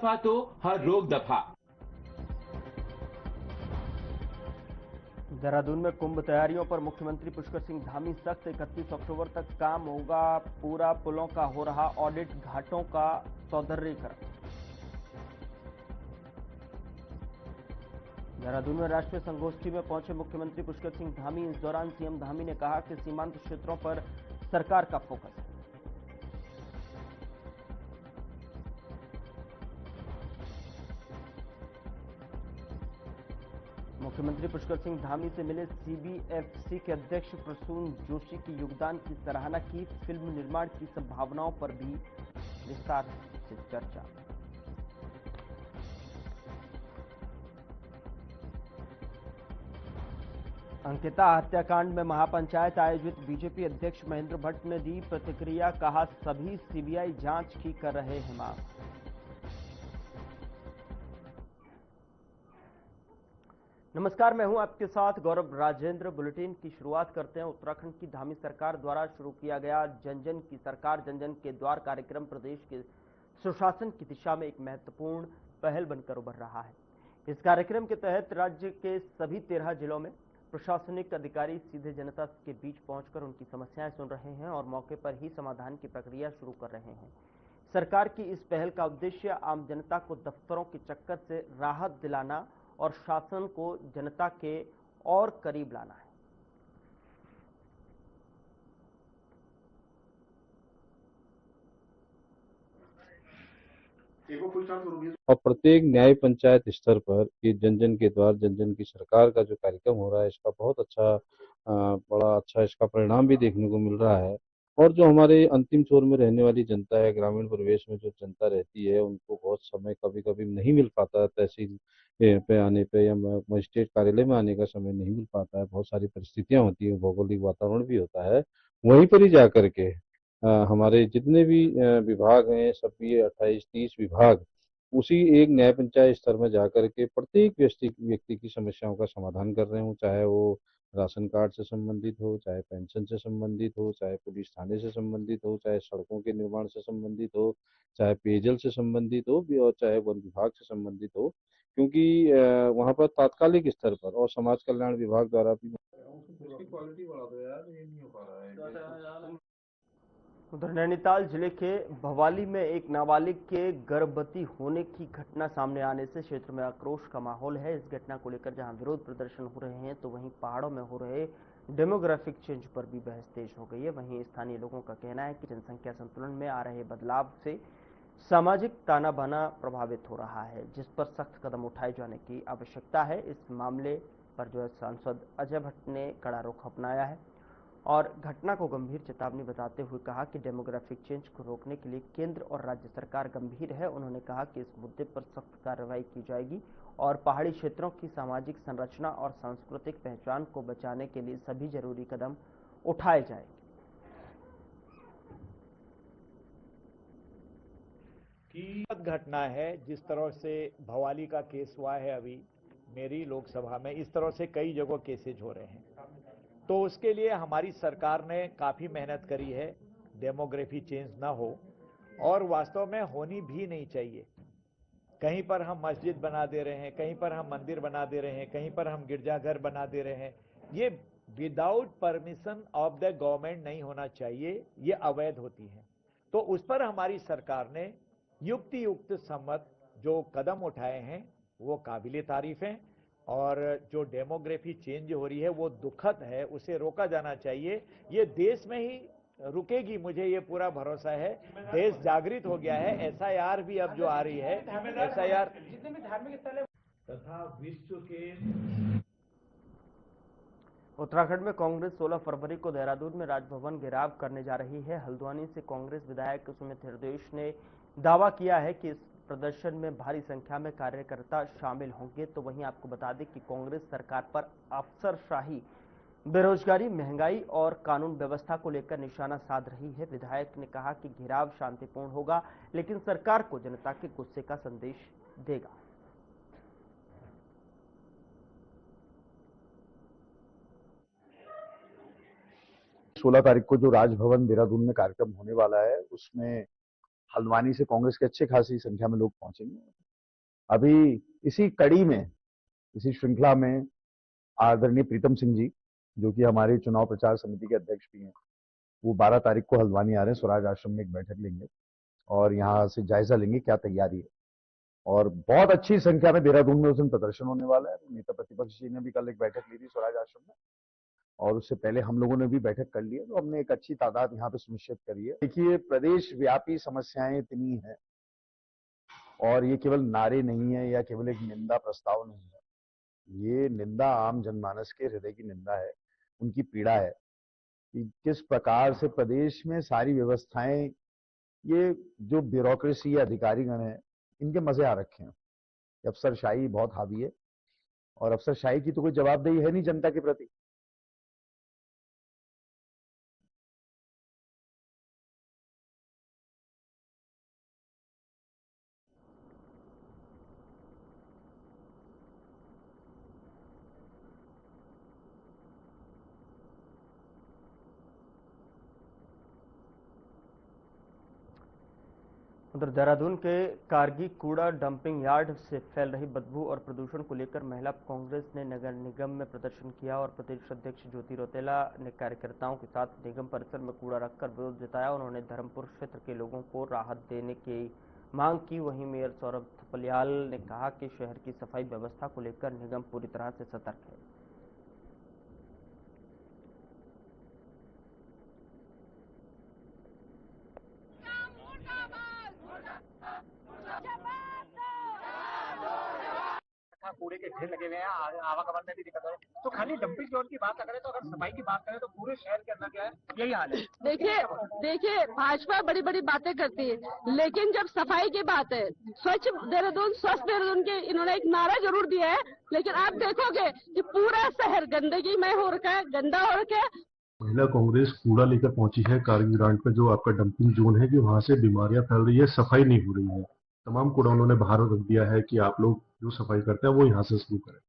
दफा तो हर रोक दफा। देहरादून में कुंभ तैयारियों पर मुख्यमंत्री पुष्कर सिंह धामी सख्त। 31 अक्टूबर तक काम होगा पूरा, पुलों का हो रहा ऑडिट, घाटों का सौंदर्यीकरण। देहरादून में राष्ट्रीय संगोष्ठी में पहुंचे मुख्यमंत्री पुष्कर सिंह धामी। इस दौरान सीएम धामी ने कहा कि सीमांत क्षेत्रों पर सरकार का फोकस है। मुख्यमंत्री पुष्कर सिंह धामी से मिले सीबीएफसी के अध्यक्ष प्रसून जोशी की योगदान की सराहना की। फिल्म निर्माण की संभावनाओं पर भी विस्तार से चर्चा। अंकिता हत्याकांड में महापंचायत आयोजित। बीजेपी अध्यक्ष महेंद्र भट्ट ने दी प्रतिक्रिया, कहा सभी सीबीआई जांच की कर रहे हैं मांग। नमस्कार, मैं हूं आपके साथ गौरव राजेंद्र। बुलेटिन की शुरुआत करते हैं। उत्तराखंड की धामी सरकार द्वारा शुरू किया गया जन जन की सरकार जन जन के द्वार कार्यक्रम प्रदेश के सुशासन की दिशा में एक महत्वपूर्ण पहल बनकर उभर रहा है। इस कार्यक्रम के तहत राज्य के सभी 13 जिलों में प्रशासनिक अधिकारी सीधे जनता के बीच पहुंचकर उनकी समस्याएं सुन रहे हैं और मौके पर ही समाधान की प्रक्रिया शुरू कर रहे हैं। सरकार की इस पहल का उद्देश्य आम जनता को दफ्तरों के चक्कर से राहत दिलाना और शासन को जनता के और करीब लाना है। और प्रत्येक न्याय पंचायत स्तर पर ये जन जन के द्वार जन जन की सरकार का जो कार्यक्रम हो रहा है, इसका बहुत अच्छा बड़ा अच्छा इसका परिणाम भी देखने को मिल रहा है। और जो हमारे अंतिम छोर में रहने वाली जनता है, ग्रामीण परिवेश में जो जनता रहती है, उनको बहुत समय कभी कभी नहीं मिल पाता, तहसील पे आने पे या मजिस्ट्रेट कार्यालय में आने का समय नहीं मिल पाता है। बहुत सारी परिस्थितियां होती है, भौगोलिक वातावरण भी होता है। वहीं पर ही जा करके हमारे जितने भी विभाग हैं, सब ये 28-30 विभाग उसी एक न्याय पंचायत स्तर में जाकर के प्रत्येक व्यक्ति की समस्याओं का समाधान कर रहे हो, चाहे वो राशन कार्ड से संबंधित हो, चाहे पेंशन से संबंधित हो, चाहे पुलिस थाने से संबंधित हो, चाहे सड़कों के निर्माण से संबंधित हो, चाहे पेयजल से संबंधित हो भी, और चाहे वन विभाग से संबंधित हो। क्योंकि वहाँ पर तात्कालिक स्तर पर और समाज कल्याण विभाग द्वारा भी उसकी क्वालिटी बढ़ा दो यार, ये नहीं हो पा रहा है। उधर नैनीताल जिले के भवाली में एक नाबालिग के गर्भवती होने की घटना सामने आने से क्षेत्र में आक्रोश का माहौल है। इस घटना को लेकर जहां विरोध प्रदर्शन हो रहे हैं, तो वहीं पहाड़ों में हो रहे डेमोग्राफिक चेंज पर भी बहस तेज हो गई है। वहीं स्थानीय लोगों का कहना है कि जनसंख्या संतुलन में आ रहे बदलाव से सामाजिक ताना बाना प्रभावित हो रहा है, जिस पर सख्त कदम उठाए जाने की आवश्यकता है। इस मामले पर जो है सांसद अजय भट्ट ने कड़ा रुख अपनाया है और घटना को गंभीर चेतावनी बताते हुए कहा कि डेमोग्राफिक चेंज को रोकने के लिए केंद्र और राज्य सरकार गंभीर है। उन्होंने कहा कि इस मुद्दे पर सख्त कार्रवाई की जाएगी और पहाड़ी क्षेत्रों की सामाजिक संरचना और सांस्कृतिक पहचान को बचाने के लिए सभी जरूरी कदम उठाए जाएंगे। घटना है, जिस तरह से भवाली का केस हुआ है अभी मेरी लोकसभा में, इस तरह से कई जगह केसेज हो रहे हैं। तो उसके लिए हमारी सरकार ने काफी मेहनत करी है, डेमोग्राफी चेंज ना हो, और वास्तव में होनी भी नहीं चाहिए। कहीं पर हम मस्जिद बना दे रहे हैं, कहीं पर हम मंदिर बना दे रहे हैं, कहीं पर हम गिरजाघर बना दे रहे हैं। ये without permission of the government नहीं होना चाहिए, ये अवैध होती है। तो उस पर हमारी सरकार ने युक्ति युक्त सम्मत जो कदम उठाए हैं वो काबिले तारीफ हैं, और जो डेमोग्राफी चेंज हो रही है वो दुखद है, उसे रोका जाना चाहिए। ये देश में ही रुकेगी, मुझे ये पूरा भरोसा है। देश जागृत हो गया है। एसआईआर भी अब जो आ रही है, एसआईआर जितने भी धार्मिक स्थल है तथा विश्व के। उत्तराखंड में कांग्रेस 16 फरवरी को देहरादून में राजभवन घेराव करने जा रही है। हल्द्वानी से कांग्रेस विधायक सुमित हृदयेश ने दावा किया है कि इस प्रदर्शन में भारी संख्या में कार्यकर्ता शामिल होंगे। तो वहीं आपको बता दें कि कांग्रेस सरकार पर अफसरशाही, बेरोजगारी, महंगाई और कानून व्यवस्था को लेकर निशाना साध रही है। विधायक ने कहा कि घेराव शांतिपूर्ण होगा, लेकिन सरकार को जनता के गुस्से का संदेश देगा। 16 तारीख को जो राजभवन देहरादून में कार्यक्रम होने वाला है, उसमें हल्द्वानी से कांग्रेस के अच्छे खासी संख्या में लोग पहुंचेंगे। अभी इसी कड़ी में, इसी श्रृंखला में आदरणीय प्रीतम सिंह जी, जो कि हमारे चुनाव प्रचार समिति के अध्यक्ष भी हैं, वो 12 तारीख को हल्द्वानी आ रहे हैं। स्वराज आश्रम में एक बैठक लेंगे और यहाँ से जायजा लेंगे क्या तैयारी है। और बहुत अच्छी संख्या में देहरादून में उस दिन प्रदर्शन होने वाला है। नेता प्रतिपक्ष जी ने भी कल एक बैठक ली थी स्वराज आश्रम में, और उससे पहले हम लोगों ने भी बैठक कर ली है। तो हमने एक अच्छी तादाद यहाँ पे सुनिश्चित करी है। देखिए, प्रदेश व्यापी समस्याएं इतनी हैं, और ये केवल नारे नहीं है या केवल एक निंदा प्रस्ताव नहीं है। ये निंदा आम जनमानस के हृदय की निंदा है, उनकी पीड़ा है कि किस प्रकार से प्रदेश में सारी व्यवस्थाएं, ये जो ब्यूरोक्रेसी या अधिकारीगण है, इनके मजे आ रखे हैं। अफसरशाही बहुत हावी है, और अफसरशाही की तो कोई जवाबदेही है नहीं जनता के प्रति। उधर देहरादून के कारगी कूड़ा डंपिंग यार्ड से फैल रही बदबू और प्रदूषण को लेकर महिला कांग्रेस ने नगर निगम में प्रदर्शन किया और प्रदेश अध्यक्ष ज्योति रौतेला ने कार्यकर्ताओं के साथ निगम परिसर में कूड़ा रखकर विरोध जताया। उन्होंने धर्मपुर क्षेत्र के लोगों को राहत देने की मांग की। वहीं मेयर सौरभ थपलियाल ने कहा कि शहर की सफाई व्यवस्था को लेकर निगम पूरी तरह से सतर्क है। कूड़े के ढेर लगे हुए हैं, आवागमन में भी दिक्कत है। तो खाली डंपिंग जोन की बात करें, तो अगर सफाई की बात करें तो पूरे शहर के अंदर क्या है, यही हाल है। देखिए भाजपा बड़ी बड़ी बातें करती है, लेकिन जब सफाई की बात है, स्वच्छ देहरादून स्वस्थ देहरादून के इन्होंने एक नारा जरूर दिया है, लेकिन आप देखोगे कि पूरा शहर गंदगी में हो रखा है, गंदा हो रखा है। महिला कांग्रेस कूड़ा लेकर पहुंची है कारगिल ग्रांट पे, जो आपका डंपिंग जोन है कि वहां से बीमारियां फैल रही है, सफाई नहीं हो रही है। तमाम कूड़ा उन्होंने बाहर रख दिया है कि आप लोग जो सफाई करते हैं वो यहाँ से शुरू करें।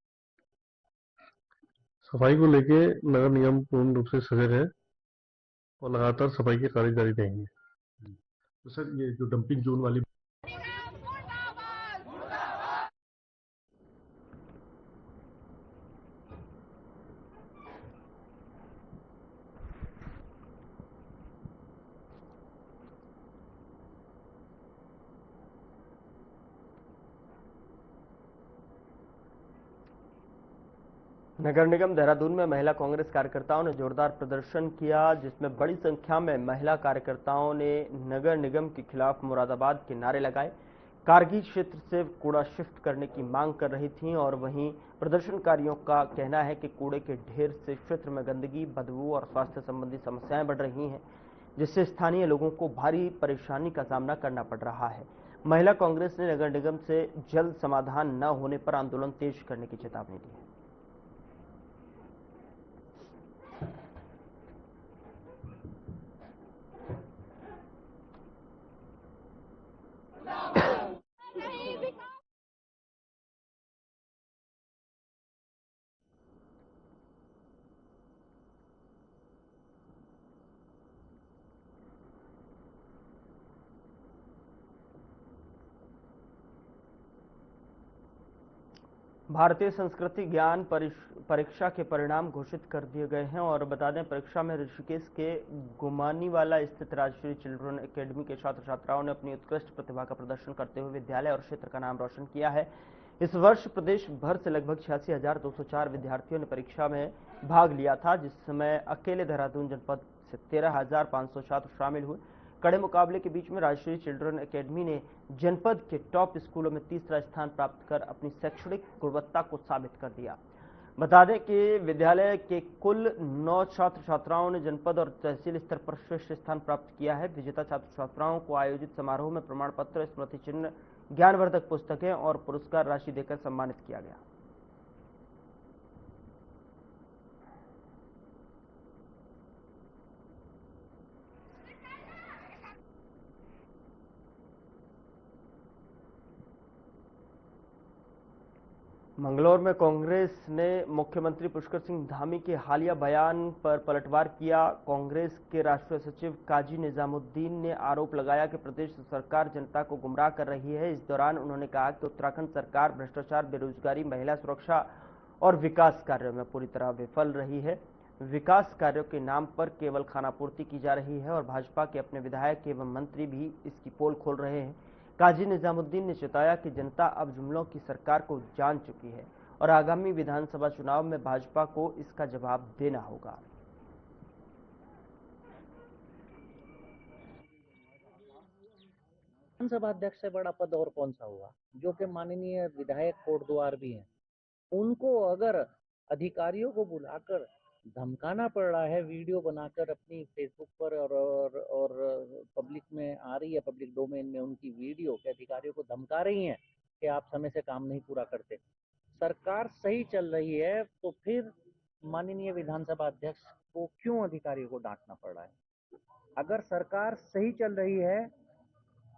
सफाई को लेके नगर निगम पूर्ण रूप से सजग है और लगातार सफाई के कार्य जारी रहेंगे। तो सर, ये जो डंपिंग जोन वाली नगर निगम देहरादून में महिला कांग्रेस कार्यकर्ताओं ने जोरदार प्रदर्शन किया, जिसमें बड़ी संख्या में महिला कार्यकर्ताओं ने नगर निगम के खिलाफ मुरादाबाद के नारे लगाए। कारगी क्षेत्र से कूड़ा शिफ्ट करने की मांग कर रही थीं और वहीं प्रदर्शनकारियों का कहना है कि कूड़े के ढेर से क्षेत्र में गंदगी, बदबू और स्वास्थ्य संबंधी समस्याएं बढ़ रही हैं, जिससे स्थानीय लोगों को भारी परेशानी का सामना करना पड़ रहा है। महिला कांग्रेस ने नगर निगम से जल्द समाधान न होने पर आंदोलन तेज करने की चेतावनी दी है। भारतीय संस्कृति ज्ञान परीक्षा के परिणाम घोषित कर दिए गए हैं और बता दें, परीक्षा में ऋषिकेश के गुमानीवाला स्थित राजश्री चिल्ड्रन एकेडमी के छात्र छात्राओं ने अपनी उत्कृष्ट प्रतिभा का प्रदर्शन करते हुए विद्यालय और क्षेत्र का नाम रोशन किया है। इस वर्ष प्रदेश भर से लगभग 86,204 विद्यार्थियों ने परीक्षा में भाग लिया था, जिसमें अकेले देहरादून जनपद से 13,500 छात्र शामिल हुए। कड़े मुकाबले के बीच में राजश्री चिल्ड्रन एकेडमी ने जनपद के टॉप स्कूलों में तीसरा स्थान प्राप्त कर अपनी शैक्षणिक गुणवत्ता को साबित कर दिया। बता दें कि विद्यालय के कुल 9 छात्र छात्राओं ने जनपद और तहसील स्तर पर श्रेष्ठ स्थान प्राप्त किया है। विजेता छात्र छात्राओं को आयोजित समारोह में प्रमाण पत्र, स्मृति चिन्ह, ज्ञानवर्धक पुस्तकें और पुरस्कार राशि देकर सम्मानित किया गया। मंगलौर में कांग्रेस ने मुख्यमंत्री पुष्कर सिंह धामी के हालिया बयान पर पलटवार किया। कांग्रेस के राष्ट्रीय सचिव काजी निजामुद्दीन ने आरोप लगाया कि प्रदेश सरकार जनता को गुमराह कर रही है। इस दौरान उन्होंने कहा कि उत्तराखंड सरकार भ्रष्टाचार, बेरोजगारी, महिला सुरक्षा और विकास कार्यों में पूरी तरह विफल रही है। विकास कार्यों के नाम पर केवल खानापूर्ति की जा रही है और भाजपा के अपने विधायक एवं मंत्री भी इसकी पोल खोल रहे हैं। काजी निजामुद्दीन ने चेताया कि जनता अब जुमलों की सरकार को जान चुकी है और आगामी विधानसभा चुनाव में भाजपा को इसका जवाब देना होगा। विधानसभा अध्यक्ष से बड़ा पद और कौन सा हुआ, जो कि माननीय विधायक कोटद्वार भी हैं। उनको अगर अधिकारियों को बुलाकर धमकाना पड़ रहा है, वीडियो बनाकर अपनी फेसबुक पर और पब्लिक में आ रही है, पब्लिक डोमेन में उनकी वीडियो के अधिकारियों को धमका रही हैं कि आप समय से काम नहीं पूरा करते। सरकार सही चल रही है तो फिर माननीय विधानसभा अध्यक्ष को क्यों अधिकारियों को डांटना पड़ रहा है? अगर सरकार सही चल रही है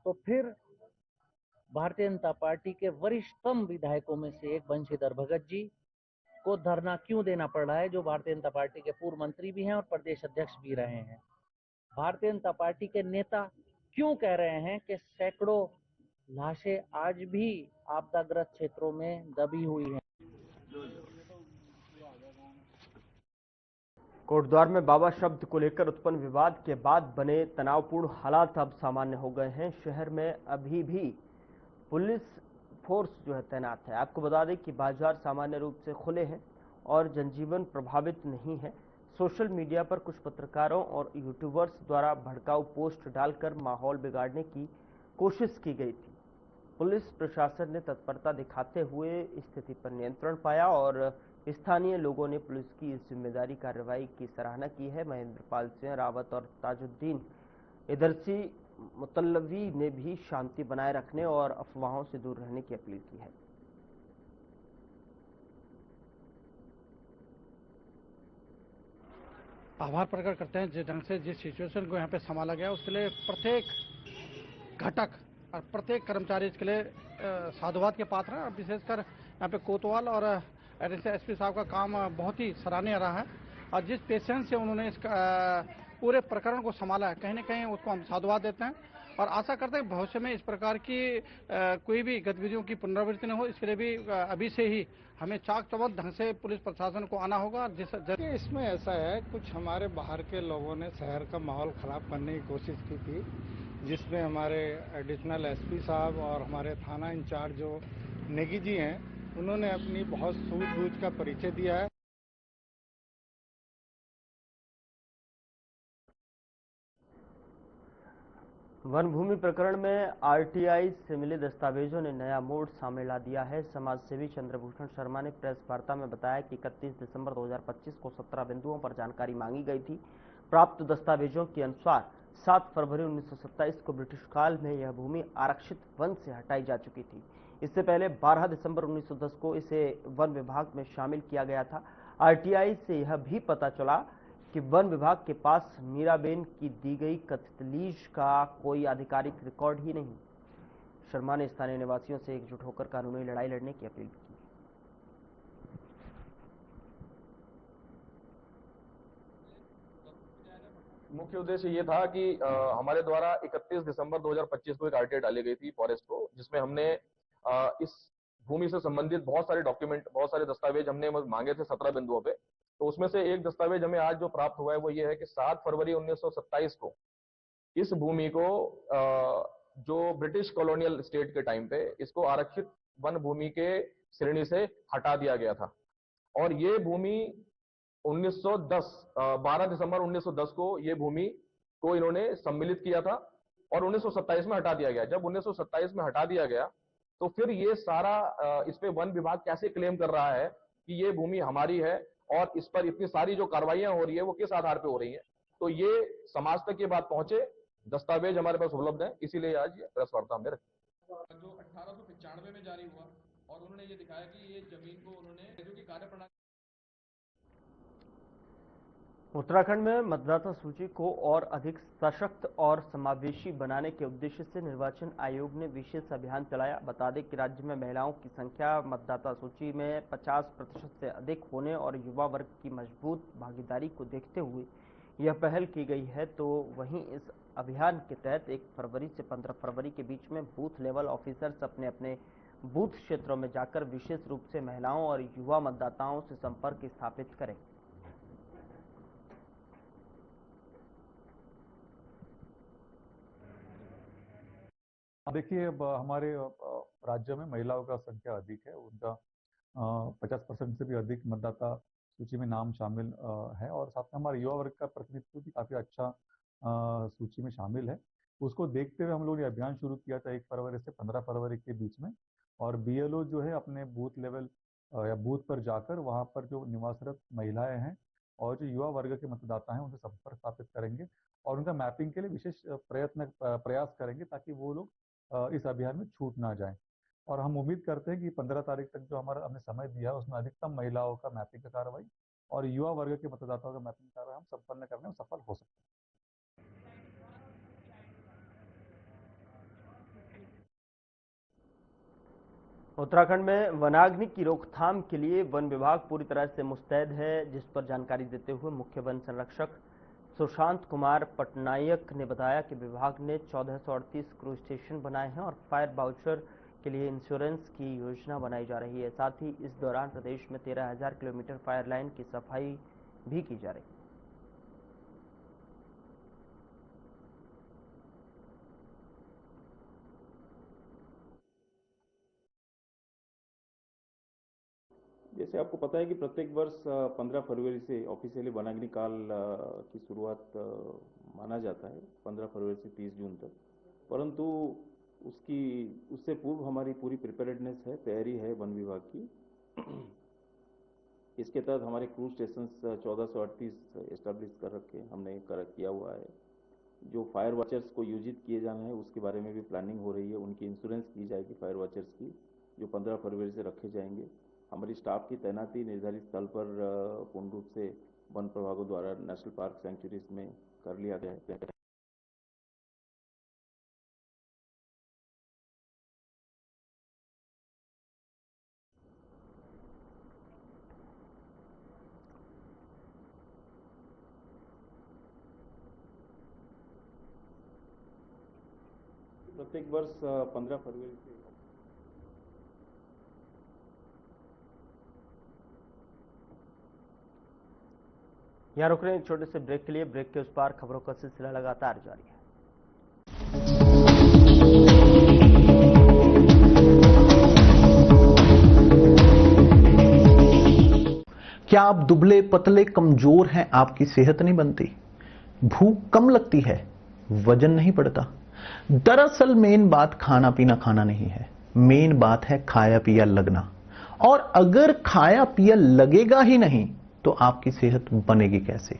तो फिर भारतीय जनता पार्टी के वरिष्ठतम विधायकों में से एक बंशीधर भगत जी को धरना क्यों देना पड़ रहा है, जो भारतीय जनता पार्टी के पूर्व मंत्री भी हैं और प्रदेश अध्यक्ष भी रहे हैं? भारतीय जनता पार्टी के नेता क्यों कह रहे हैं कि सैकड़ों लाशें आज भी आपदाग्रस्त क्षेत्रों में दबी हुई हैं? कोटद्वार में बाबा शब्द को लेकर उत्पन्न विवाद के बाद बने तनावपूर्ण हालात अब सामान्य हो गए हैं। शहर में अभी भी पुलिस फोर्स जो है तैनात है। आपको बता दें कि बाजार सामान्य रूप से खुले हैं और जनजीवन प्रभावित नहीं है। सोशल मीडिया पर कुछ पत्रकारों और यूट्यूबर्स द्वारा भड़काऊ पोस्ट डालकर माहौल बिगाड़ने की कोशिश की गई थी। पुलिस प्रशासन ने तत्परता दिखाते हुए स्थिति पर नियंत्रण पाया और स्थानीय लोगों ने पुलिस की इस जिम्मेदारी कार्रवाई की सराहना की है। महेंद्रपाल सिंह रावत और ताजुद्दीन इदरसी मुतल्लवी ने भी शांति बनाए रखने और अफवाहों से दूर रहने की अपील की है। आभार प्रकट करते हैं जिस ढंग से जिस सिचुएशन को यहाँ पे संभाला गया उसके लिए प्रत्येक घटक और प्रत्येक कर्मचारी इसके लिए साधुवाद के पात्र है। विशेषकर यहाँ पे कोतवाल और एडिशनल एसपी साहब का काम बहुत ही सराहनीय रहा है और जिस पेशेंस से उन्होंने इस पूरे प्रकरण को संभाला है, कहीं न कहीं उसको हम साधुवाद देते हैं और आशा करते हैं भविष्य में इस प्रकार की कोई भी गतिविधियों की पुनरावृत्ति न हो। इसके लिए भी अभी से ही हमें चाक चौबंद ढंग से पुलिस प्रशासन को आना होगा। इसमें ऐसा है, कुछ हमारे बाहर के लोगों ने शहर का माहौल खराब करने की कोशिश की थी, जिसमें हमारे एडिशनल एसपी साहब और हमारे थाना इंचार्ज जो नेगी जी हैं, उन्होंने अपनी बहुत सूझबूझ का परिचय दिया है। वन भूमि प्रकरण में आरटीआई से मिले दस्तावेजों ने नया मोड़ सामने ला दिया है। समाजसेवी चंद्रभूषण शर्मा ने प्रेस वार्ता में बताया कि 31 दिसंबर 2025 को 17 बिंदुओं पर जानकारी मांगी गई थी। प्राप्त दस्तावेजों के अनुसार 7 फरवरी 1927 को ब्रिटिश काल में यह भूमि आरक्षित वन से हटाई जा चुकी थी। इससे पहले 12 दिसंबर 1910 को इसे वन विभाग में शामिल किया गया था। आरटीआई से यह भी पता चला कि वन विभाग के पास मीराबेन की दी गई कथित लीज का कोई आधिकारिक रिकॉर्ड ही नहीं। शर्मा ने स्थानीय निवासियों से एकजुट होकर कानूनी लड़ाई लड़ने की अपील की। मुख्य उद्देश्य ये था कि हमारे द्वारा 31 दिसंबर 2025 को एक आरटीआई डाली गई थी फॉरेस्ट को, जिसमें हमने इस भूमि से संबंधित बहुत सारे डॉक्यूमेंट, बहुत सारे दस्तावेज हमने मांगे थे 17 बिंदुओं पे। तो उसमें से एक दस्तावेज हमें आज जो प्राप्त हुआ है वो ये है कि 7 फरवरी 1927 को इस भूमि को जो ब्रिटिश कॉलोनियल स्टेट के टाइम पे इसको आरक्षित वन भूमि के श्रेणी से हटा दिया गया था और ये भूमि 12 दिसंबर 1910 को ये भूमि को इन्होंने सम्मिलित किया था और 1927 में हटा दिया गया। जब 1927 में हटा दिया गया तो फिर ये सारा इस पे वन विभाग कैसे क्लेम कर रहा है कि ये भूमि हमारी है और इस पर इतनी सारी जो कार्रवाइयां हो रही है वो किस आधार पे हो रही है। तो ये समाज तक ये बात पहुंचे, दस्तावेज हमारे पास उपलब्ध है, इसीलिए आज ये प्रेस वार्ता हमने रखी। जो 1895 में जारी हुआ और उन्होंने ये दिखाया कि ये जमीन को उन्होंने जो कि कार्यप्रणाली उत्तराखंड में मतदाता सूची को और अधिक सशक्त और समावेशी बनाने के उद्देश्य से निर्वाचन आयोग ने विशेष अभियान चलाया। बता दें कि राज्य में महिलाओं की संख्या मतदाता सूची में 50% से अधिक होने और युवा वर्ग की मजबूत भागीदारी को देखते हुए यह पहल की गई है। तो वहीं इस अभियान के तहत 1 फरवरी से 15 फरवरी के बीच में बूथ लेवल ऑफिसर्स अपने अपने बूथ क्षेत्रों में जाकर विशेष रूप से महिलाओं और युवा मतदाताओं से संपर्क स्थापित करें। देखिए, अब हमारे राज्य में महिलाओं का संख्या अधिक है। उनका 50% से भी अधिक मतदाता सूची में नाम शामिल है और साथ में हमारे युवा वर्ग का प्रतिनिधित्व भी काफ़ी अच्छा सूची में शामिल है। उसको देखते हुए हम लोगों ने अभियान शुरू किया था 1 फरवरी से 15 फरवरी के बीच में, और बीएलओ जो है अपने बूथ लेवल या बूथ पर जाकर वहाँ पर जो निवासरत महिलाएं हैं और जो युवा वर्ग के मतदाता हैं उनसे संपर्क स्थापित करेंगे और उनका मैपिंग के लिए विशेष प्रयास करेंगे ताकि वो लोग इस अभियान में छूट ना जाएं। और हम उम्मीद करते हैं कि 15 तारीख तक जो हमारा हमने समय दिया है उसमें अधिकतम महिलाओं का मैपिंग का कार्रवाई और युवा वर्ग के मतदाताओं का मैपिंग कार्रवाई हम संपन्न करने में सफल हो सकते हैं। उत्तराखंड में वनाग्नि की रोकथाम के लिए वन विभाग पूरी तरह से मुस्तैद है, जिस पर जानकारी देते हुए मुख्य वन संरक्षक सुशांत कुमार पटनायक ने बताया कि विभाग ने 1438 क्रू स्टेशन बनाए हैं और फायर वाउचर के लिए इंश्योरेंस की योजना बनाई जा रही है। साथ ही इस दौरान प्रदेश में 13,000 किलोमीटर फायर लाइन की सफाई भी की जा रही है। जैसे आपको पता है कि प्रत्येक वर्ष 15 फरवरी से ऑफिशियली वनाग्नि काल की शुरुआत माना जाता है 15 फरवरी से 30 जून तक, परंतु उससे पूर्व हमारी पूरी प्रिपेयर्डनेस है, तैयारी है वन विभाग की। इसके तहत हमारे क्रूज स्टेशन 1438 एस्टेब्लिश कर रखे हमने किया हुआ है। जो फायर वॉचर्स को योजित किए जाना है उसके बारे में भी प्लानिंग हो रही है। उनकी इंश्योरेंस की जाएगी फायर वॉचर्स की, जो 15 फरवरी से रखे जाएंगे। हमारी स्टाफ की तैनाती निर्धारित स्थल पर पूर्ण रूप से वन प्रभागों द्वारा नेशनल पार्क सेंचुरीज में कर लिया गया है। प्रत्येक वर्ष 15 फरवरी से यहाँ रुक रहे हैं एक छोटे से ब्रेक के लिए। ब्रेक के उस पार खबरों का सिलसिला लगातार जारी है। क्या आप दुबले पतले कमजोर हैं? आपकी सेहत नहीं बनती, भूख कम लगती है, वजन नहीं बढ़ता? दरअसल मेन बात खाना पीना खाना नहीं है, मेन बात है खाया पिया लगना। और अगर खाया पिया लगेगा ही नहीं तो आपकी सेहत बनेगी कैसे?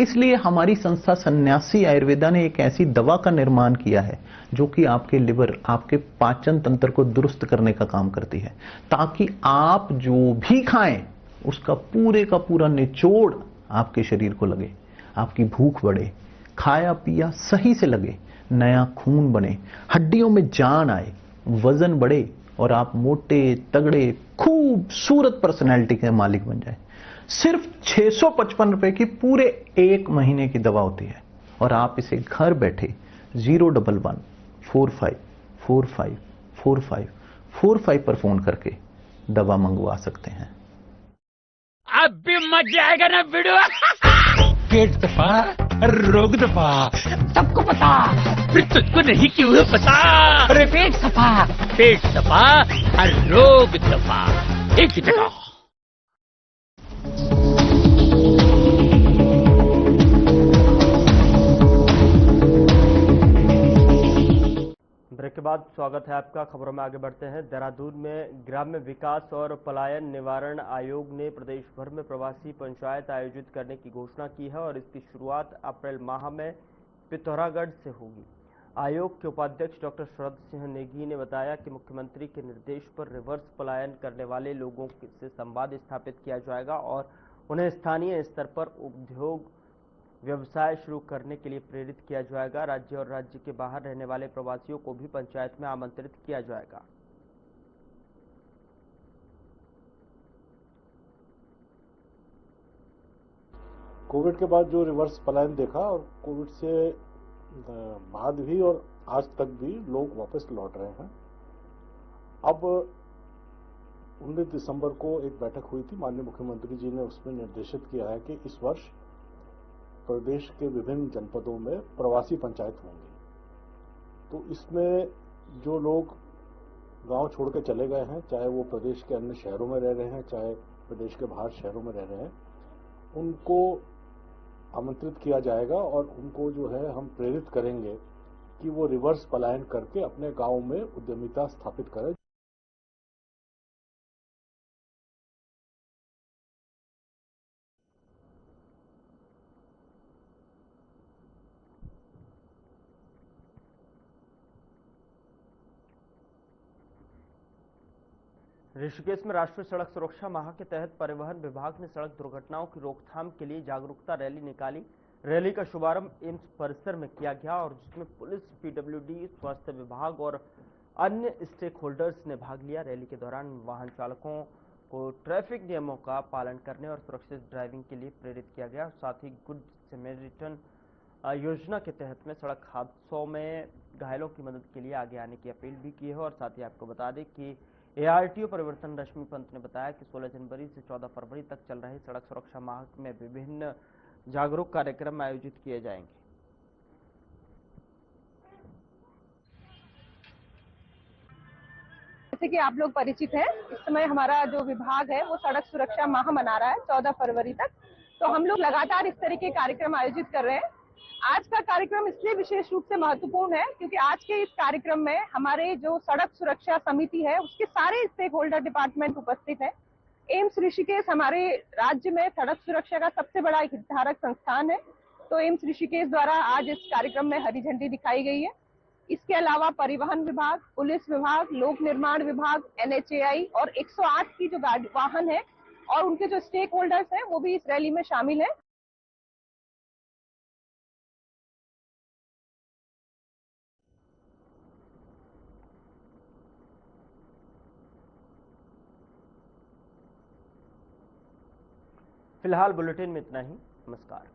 इसलिए हमारी संस्था सन्यासी आयुर्वेदा ने एक ऐसी दवा का निर्माण किया है जो कि आपके लिवर, आपके पाचन तंत्र को दुरुस्त करने का काम करती है, ताकि आप जो भी खाएं उसका पूरे का पूरा निचोड़ आपके शरीर को लगे, आपकी भूख बढ़े, खाया पिया सही से लगे, नया खून बने, हड्डियों में जान आए, वजन बढ़े और आप मोटे तगड़े खूबसूरत पर्सनैलिटी के मालिक बन जाए। सिर्फ 655 रुपए की पूरे 1 महीने की दवा होती है और आप इसे घर बैठे 01145454545 पर फोन करके दवा मंगवा सकते हैं। अब भी मजा आएगा ना वीडियो। पेट दफा, रोग दफा, सबको पता, फिर तुझको नहीं क्यों पता? अरे पेट दफा, हर रोग दफा, एक ही जगह। ब्रेक के बाद स्वागत है आपका। खबरों में आगे बढ़ते हैं। देहरादून में ग्राम्य विकास और पलायन निवारण आयोग ने प्रदेश भर में प्रवासी पंचायत आयोजित करने की घोषणा की है और इसकी शुरुआत अप्रैल माह में पिथौरागढ़ से होगी। आयोग के उपाध्यक्ष डॉक्टर शरद सिंह नेगी ने बताया कि मुख्यमंत्री के निर्देश पर रिवर्स पलायन करने वाले लोगों से संवाद स्थापित किया जाएगा और उन्हें स्थानीय स्तर पर उद्योग व्यवसाय शुरू करने के लिए प्रेरित किया जाएगा। राज्य और राज्य के बाहर रहने वाले प्रवासियों को भी पंचायत में आमंत्रित किया जाएगा। कोविड के बाद जो रिवर्स पलायन देखा और कोविड से बाद भी और आज तक भी लोग वापस लौट रहे हैं। अब 19 दिसंबर को एक बैठक हुई थी, माननीय मुख्यमंत्री जी ने उसमें निर्देशित किया है कि इस वर्ष प्रदेश के विभिन्न जनपदों में प्रवासी पंचायत होंगी। तो इसमें जो लोग गांव छोड़ के चले गए हैं, चाहे वो प्रदेश के अन्य शहरों में रह रहे हैं, चाहे प्रदेश के बाहर शहरों में रह रहे हैं, उनको आमंत्रित किया जाएगा और उनको जो है हम प्रेरित करेंगे कि वो रिवर्स पलायन करके अपने गांव में उद्यमिता स्थापित करें। ऋषिकेश में राष्ट्रीय सड़क सुरक्षा माह के तहत परिवहन विभाग ने सड़क दुर्घटनाओं की रोकथाम के लिए जागरूकता रैली निकाली। रैली का शुभारंभ एम्स परिसर में किया गया और जिसमें पुलिस, पीडब्ल्यूडी, स्वास्थ्य विभाग और अन्य स्टेक होल्डर्स ने भाग लिया। रैली के दौरान वाहन चालकों को ट्रैफिक नियमों का पालन करने और सुरक्षित ड्राइविंग के लिए प्रेरित किया गया। साथ ही गुड सैमरिटन योजना के तहत में सड़क हादसों में घायलों की मदद के लिए आगे आने की अपील भी की है। और साथ ही आपको बता दें कि ARTO परिवर्तन रश्मि पंत ने बताया कि 16 जनवरी से 14 फरवरी तक चल रहे सड़क सुरक्षा माह में विभिन्न जागरूक कार्यक्रम आयोजित किए जाएंगे। जैसे कि आप लोग परिचित हैं, इस समय हमारा जो विभाग है वो सड़क सुरक्षा माह मना रहा है 14 फरवरी तक। तो हम लोग लगातार इस तरह के कार्यक्रम आयोजित कर रहे हैं। आज का कार्यक्रम इसलिए विशेष रूप से महत्वपूर्ण है क्योंकि आज के इस कार्यक्रम में हमारे जो सड़क सुरक्षा समिति है उसके सारे स्टेक होल्डर डिपार्टमेंट उपस्थित है। एम्स ऋषिकेश हमारे राज्य में सड़क सुरक्षा का सबसे बड़ा हितधारक संस्थान है। तो एम्स ऋषिकेश द्वारा आज इस कार्यक्रम में हरी झंडी दिखाई गई है। इसके अलावा परिवहन विभाग, पुलिस विभाग, लोक निर्माण विभाग, NHAI और 108 की जो वाहन है और उनके जो स्टेक होल्डर्स हैं वो भी इस रैली में शामिल है। फिलहाल बुलेटिन में इतना ही। नमस्कार।